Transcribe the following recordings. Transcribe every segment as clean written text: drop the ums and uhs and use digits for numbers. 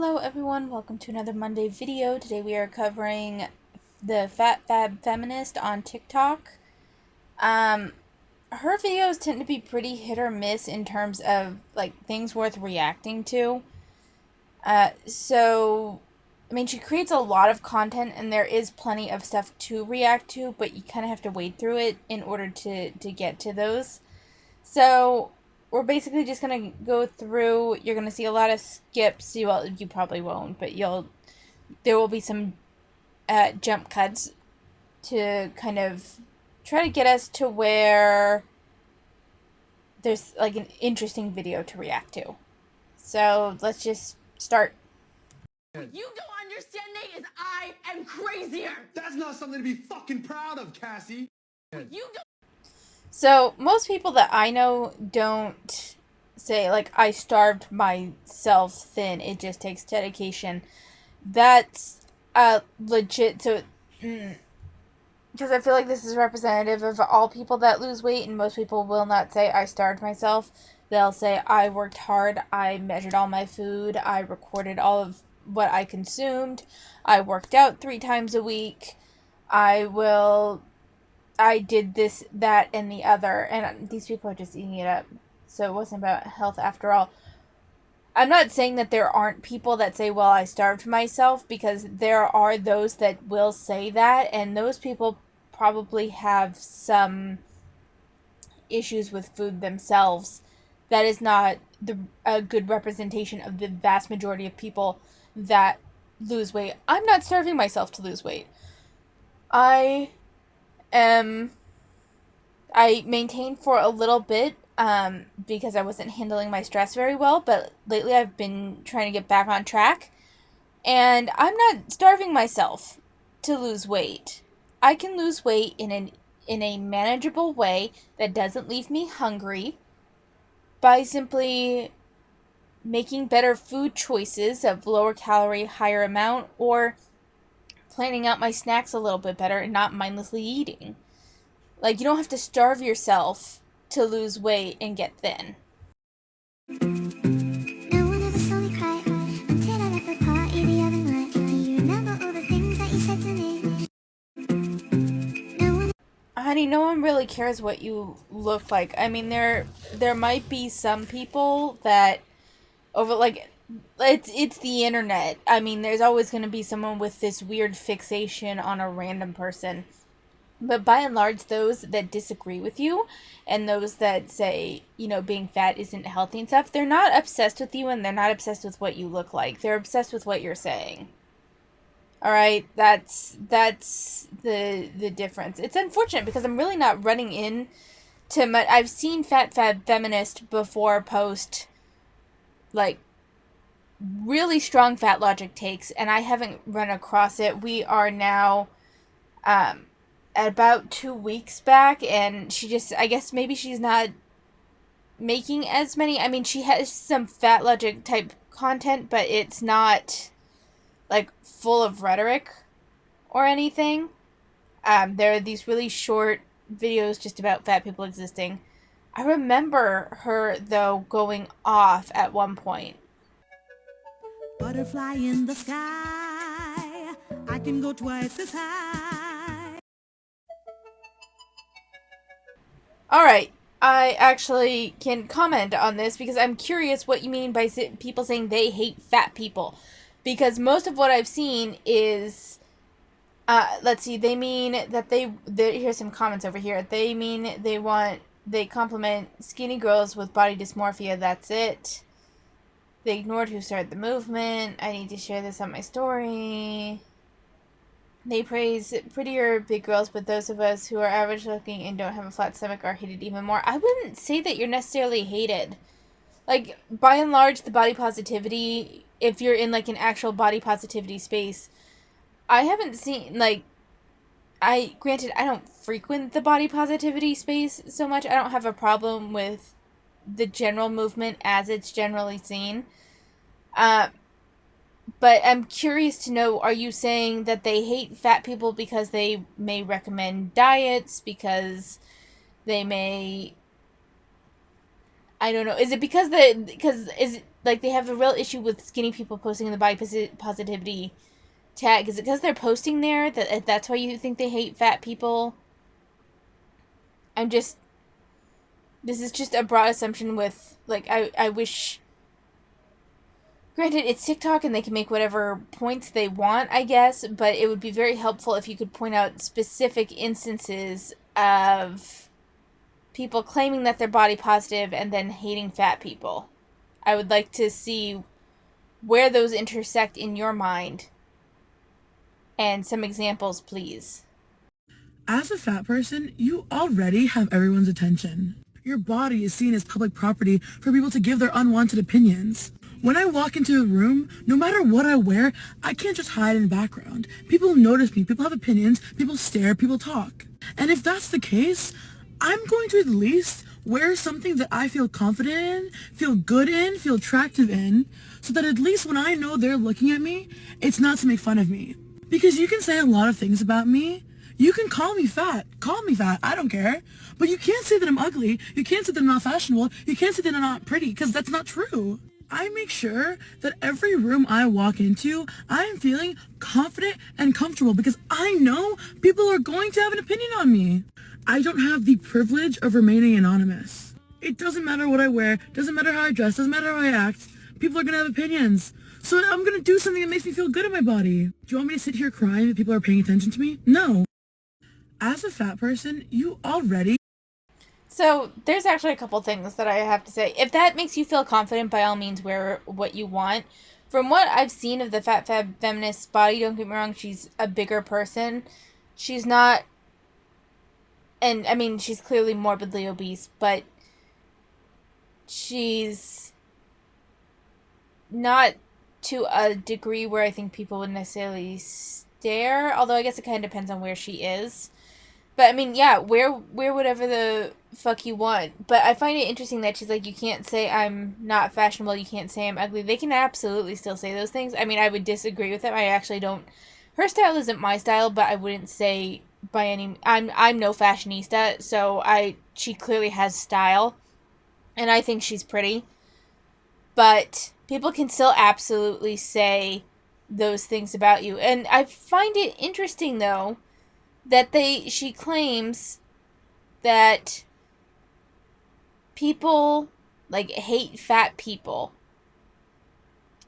Hello everyone, welcome to another Monday video. Today we are covering the FatFabFeminist on TikTok. Her videos tend to be pretty hit or miss in terms of like things worth reacting to. She creates a lot of content and there is plenty of stuff to react to, but you kind of have to wade through it in order to get to those. So we're basically just gonna go through. You're gonna see a lot of skips. You probably won't, but there will be some jump cuts to kind of try to get us to where there's like an interesting video to react to. So let's just start. What you don't understand, Nate, is I am crazier. That's not something to be fucking proud of, Cassie. What you don't. So most people that I know don't say like I starved myself thin. It just takes dedication. That's legit. So because I feel like this is representative of all people that lose weight, and most people will not say I starved myself. They'll say I worked hard, I measured all my food, I recorded all of what I consumed, I worked out 3 times a week, I did this, that, and the other, and these people are just eating it up. So it wasn't about health after all. I'm not saying that there aren't people that say, well, I starved myself, because there are those that will say that, and those people probably have some issues with food themselves. That is not a good representation of the vast majority of people that lose weight. I'm not starving myself to lose weight. I maintained for a little bit because I wasn't handling my stress very well, but lately I've been trying to get back on track, and I'm not starving myself to lose weight. I can lose weight in a manageable way that doesn't leave me hungry by simply making better food choices of lower calorie, higher amount, or planning out my snacks a little bit better and not mindlessly eating. Like, you don't have to starve yourself to lose weight and get thin. No one ever saw me cry until I left the party the other night. Do you remember all the things that you said to me? Honey, no one really cares what you look like. I mean, there might be some people that it's the internet. I mean, there's always going to be someone with this weird fixation on a random person. But by and large, those that disagree with you and those that say, being fat isn't healthy and stuff, they're not obsessed with you and they're not obsessed with what you look like. They're obsessed with what you're saying. All right? That's the difference. It's unfortunate because I'm really not running into much. I've seen FatFabFeminist before post like really strong fat logic takes, and I haven't run across it. We are now at about 2 weeks back, and I guess maybe she's not making as many. I mean, she has some fat logic type content, but it's not like full of rhetoric or anything. There are these really short videos just about fat people existing. I remember her though going off at one point. Butterfly in the sky, I can go twice as high. Alright, I actually can comment on this because I'm curious what you mean by people saying they hate fat people. Because most of what I've seen is, let's see, they mean that here's some comments over here. They mean they compliment skinny girls with body dysmorphia, that's it. They ignored who started the movement. I need to share this on my story. They praise prettier big girls, but those of us who are average looking and don't have a flat stomach are hated even more. I wouldn't say that you're necessarily hated. Like, by and large, the body positivity, if you're in like an actual body positivity space, I haven't seen, like, granted, I don't frequent the body positivity space so much. I don't have a problem with the general movement as it's generally seen. But I'm curious to know, are you saying that they hate fat people because they may recommend diets, because they may, I don't know. Is it because is it like they have a real issue with skinny people posting the body positivity tag? Is it because they're posting there that's why you think they hate fat people? This is just a broad assumption with, like, I wish, granted, it's TikTok and they can make whatever points they want, I guess, but it would be very helpful if you could point out specific instances of people claiming that they're body positive and then hating fat people. I would like to see where those intersect in your mind, and some examples, please. As a fat person, you already have everyone's attention. Your body is seen as public property for people to give their unwanted opinions. When I walk into a room, no matter what I wear, I can't just hide in the background. People notice me, people have opinions, people stare, people talk. And if that's the case, I'm going to at least wear something that I feel confident in, feel good in, feel attractive in, so that at least when I know they're looking at me, it's not to make fun of me. Because you can say a lot of things about me. You can call me fat, I don't care. But you can't say that I'm ugly, you can't say that I'm not fashionable, you can't say that I'm not pretty, because that's not true. I make sure that every room I walk into, I am feeling confident and comfortable because I know people are going to have an opinion on me. I don't have the privilege of remaining anonymous. It doesn't matter what I wear, doesn't matter how I dress, doesn't matter how I act. People are going to have opinions. So I'm going to do something that makes me feel good in my body. Do you want me to sit here crying that people are paying attention to me? No. As a fat person, you already... So, there's actually a couple things that I have to say. If that makes you feel confident, by all means, wear what you want. From what I've seen of the FatFabFeminist body, don't get me wrong, she's a bigger person. She's not... And, I mean, she's clearly morbidly obese, but she's not to a degree where I think people would necessarily stare. Although, I guess it kind of depends on where she is. But, I mean, yeah, wear whatever the fuck you want. But I find it interesting that she's like, you can't say I'm not fashionable, you can't say I'm ugly. They can absolutely still say those things. I mean, I would disagree with them. I actually don't... Her style isn't my style, but I wouldn't say by any... I'm no fashionista, so she clearly has style. And I think she's pretty. But people can still absolutely say those things about you. And I find it interesting, though, that she claims that people, like, hate fat people.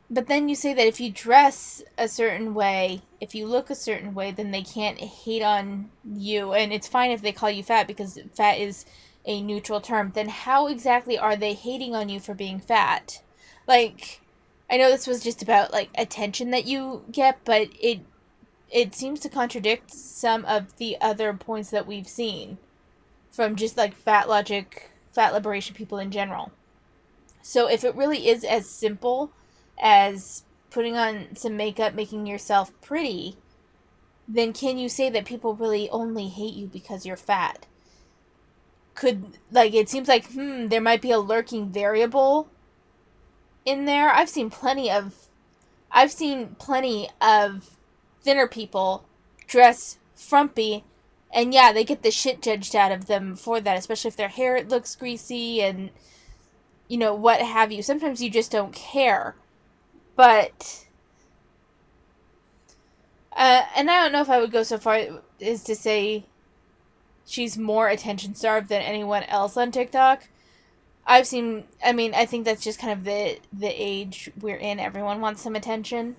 But then you say that if you dress a certain way, if you look a certain way, then they can't hate on you. And it's fine if they call you fat because fat is a neutral term. Then how exactly are they hating on you for being fat? Like, I know this was just about, like, attention that you get, but it seems to contradict some of the other points that we've seen from just, like, fat logic, fat liberation people in general. So if it really is as simple as putting on some makeup, making yourself pretty, then can you say that people really only hate you because you're fat? It seems like, there might be a lurking variable in there. I've seen plenty of thinner people dress frumpy, and yeah, they get the shit judged out of them for that, especially if their hair looks greasy and, you know, what have you. Sometimes you just don't care. But, and I don't know if I would go so far as to say she's more attention-starved than anyone else on TikTok. I think that's just kind of the age we're in. Everyone wants some attention.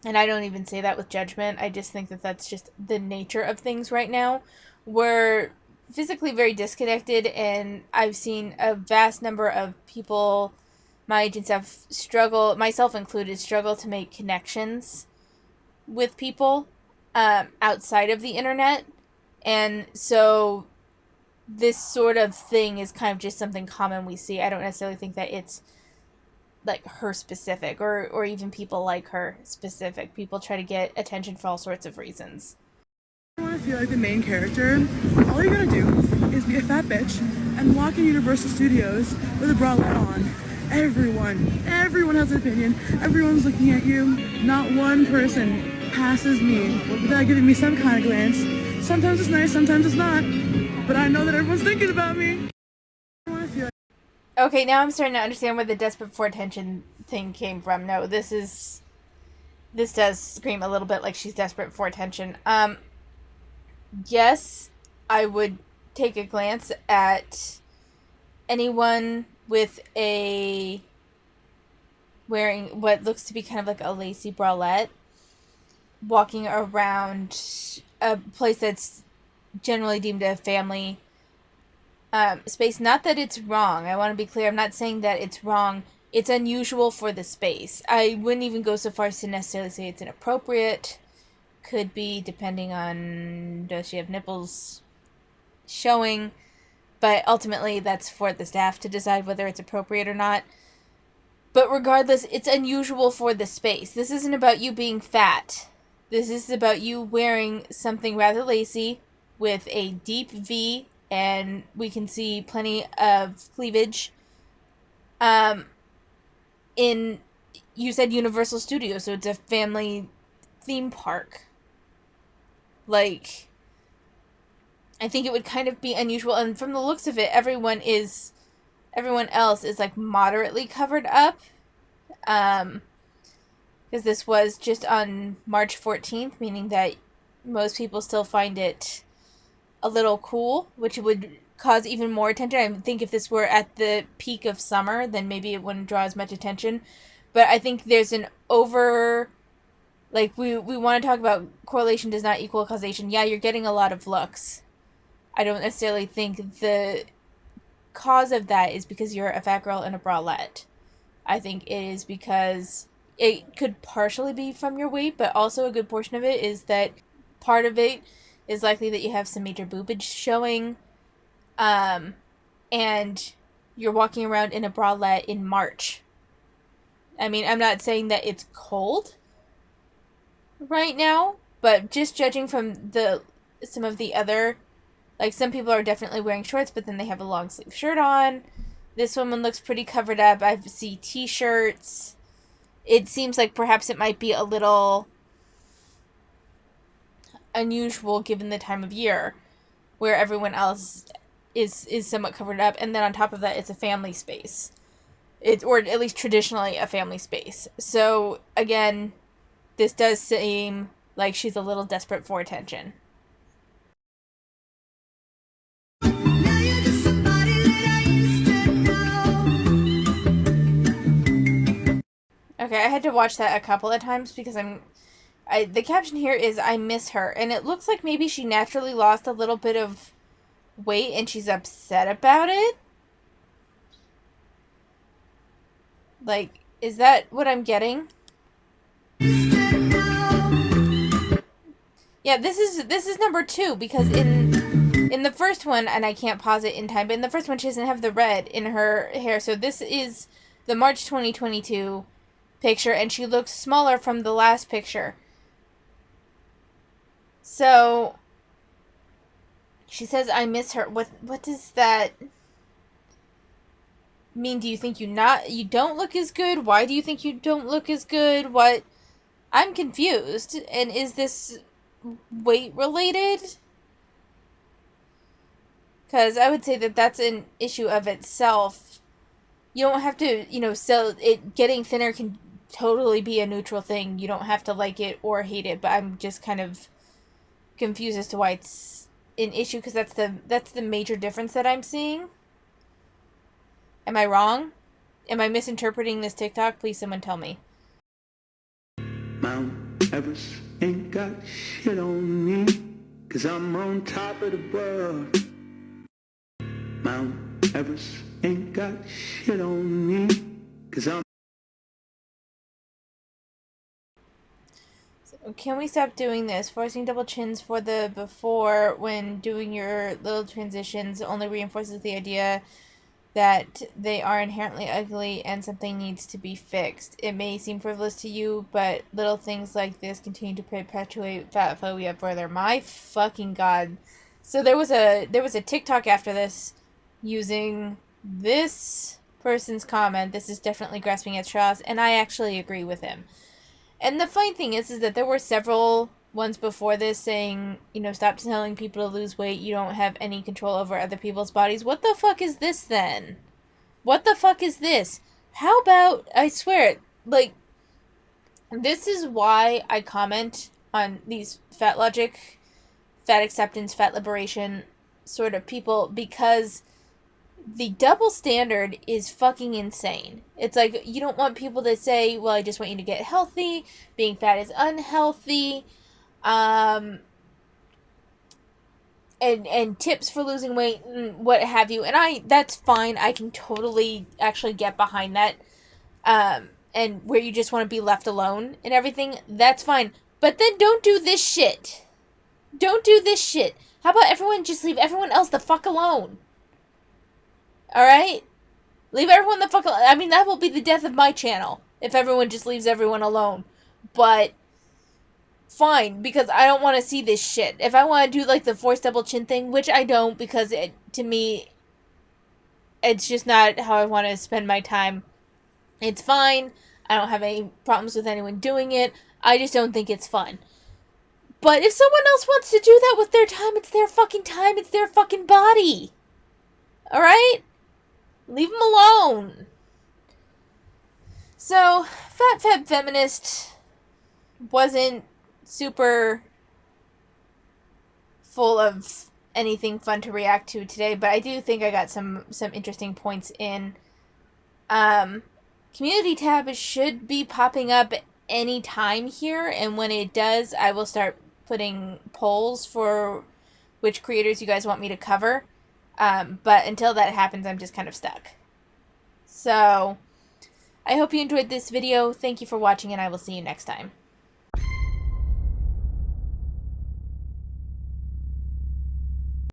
And I don't even say that with judgment. I just think that that's just the nature of things right now. We're physically very disconnected, and I've seen a vast number of people my age and stuff struggle, myself included, struggle to make connections with people outside of the internet. And so this sort of thing is kind of just something common we see. I don't necessarily think that it's like her specific or even people like her specific. People try to get attention for all sorts of reasons. I want to feel like the main character. All you're gonna do is be a fat bitch and walk in Universal Studios with a bralette on. Everyone has an opinion. Everyone's looking at you. Not one person passes me without giving me some kind of glance. Sometimes it's nice, sometimes it's not. But I know that everyone's thinking about me. I want to feel like... Okay, now I'm starting to understand where the desperate for attention thing came from. No, this does scream a little bit like she's desperate for attention. Yes, I would take a glance at anyone with a wearing what looks to be kind of like a lacy bralette walking around a place that's generally deemed a family space. Not that it's wrong. I want to be clear. I'm not saying that it's wrong. It's unusual for the space. I wouldn't even go so far as to necessarily say it's inappropriate. Could be, depending on does she have nipples showing. But ultimately, that's for the staff to decide whether it's appropriate or not. But regardless, it's unusual for the space. This isn't about you being fat. This is about you wearing something rather lacy with a deep V, and we can see plenty of cleavage. In, you said Universal Studios, so it's a family theme park. Like, I think it would kind of be unusual, and from the looks of it, everyone else is like moderately covered up. Because this was just on March 14th, meaning that most people still find it a little cool, which would cause even more attention. I think if this were at the peak of summer, then maybe it wouldn't draw as much attention. But I think there's an like, we want to talk about correlation does not equal causation. Yeah, you're getting a lot of looks. I don't necessarily think the cause of that is because you're a fat girl in a bralette. I think it is because it could partially be from your weight, but also a good portion of it is that part of it is likely that you have some major boobage showing, and you're walking around in a bralette in March. I mean, I'm not saying that it's cold right now, but just judging from some of the other, like, some people are definitely wearing shorts, but then they have a long sleeve shirt on. This woman looks pretty covered up. I see t-shirts. It seems like perhaps it might be a little unusual given the time of year where everyone else is somewhat covered up. And then on top of that, it's a family space. Or at least traditionally a family space. So, again, this does seem like she's a little desperate for attention. Okay, I had to watch that a couple of times because the caption here is, I miss her. And it looks like maybe she naturally lost a little bit of weight and she's upset about it. Like, is that what I'm getting? Yeah, this is number 2 because in the first one, and I can't pause it in time, but in the first one she doesn't have the red in her hair. So this is the March 2022 picture, and she looks smaller from the last picture. So she says, I miss her. What does that mean? Do you think you don't look as good? Why do you think you don't look as good? What? I'm confused. And is this weight related? Because I would say that that's an issue of itself. You don't have to, sell it. Getting thinner can totally be a neutral thing. You don't have to like it or hate it, but I'm just kind of confused as to why it's an issue, because that's the major difference that I'm seeing. Am I wrong? Am I misinterpreting this TikTok? Please someone tell me. Mount Everest ain't got shit on me, 'cause I'm on top of the world. Mount Everest ain't got shit on me, 'cause I'm... Can we stop doing this? Forcing double chins for the before when doing your little transitions only reinforces the idea that they are inherently ugly and something needs to be fixed. It may seem frivolous to you, but little things like this continue to perpetuate fat phobia further. My fucking god. So there was a TikTok after this using this person's comment. This is definitely grasping at straws, and I actually agree with him. And the funny thing is that there were several ones before this saying, stop telling people to lose weight. You don't have any control over other people's bodies. What the fuck is this then? What the fuck is this? How about, I swear, like, this is why I comment on these fat logic, fat acceptance, fat liberation sort of people, because the double standard is fucking insane. It's like, you don't want people to say, well, I just want you to get healthy, being fat is unhealthy, and tips for losing weight, what have you. And that's fine. I can totally actually get behind that. And where you just want to be left alone and everything, that's fine. But then don't do this shit. Don't do this shit. How about everyone just leave everyone else the fuck alone? Alright? Leave everyone the fuck alone. I mean, that will be the death of my channel if everyone just leaves everyone alone. But fine, because I don't want to see this shit. If I want to do like the forced double chin thing, which I don't, because to me, it's just not how I want to spend my time. It's fine. I don't have any problems with anyone doing it. I just don't think it's fun. But if someone else wants to do that with their time, it's their fucking time. It's their fucking body. Alright? Leave them alone. So, FatFabFeminist wasn't super full of anything fun to react to today, but I do think I got some interesting points in. Community tab should be popping up any time here, and when it does, I will start putting polls for which creators you guys want me to cover. But until that happens, I'm just kind of stuck. So, I hope you enjoyed this video. Thank you for watching, and I will see you next time.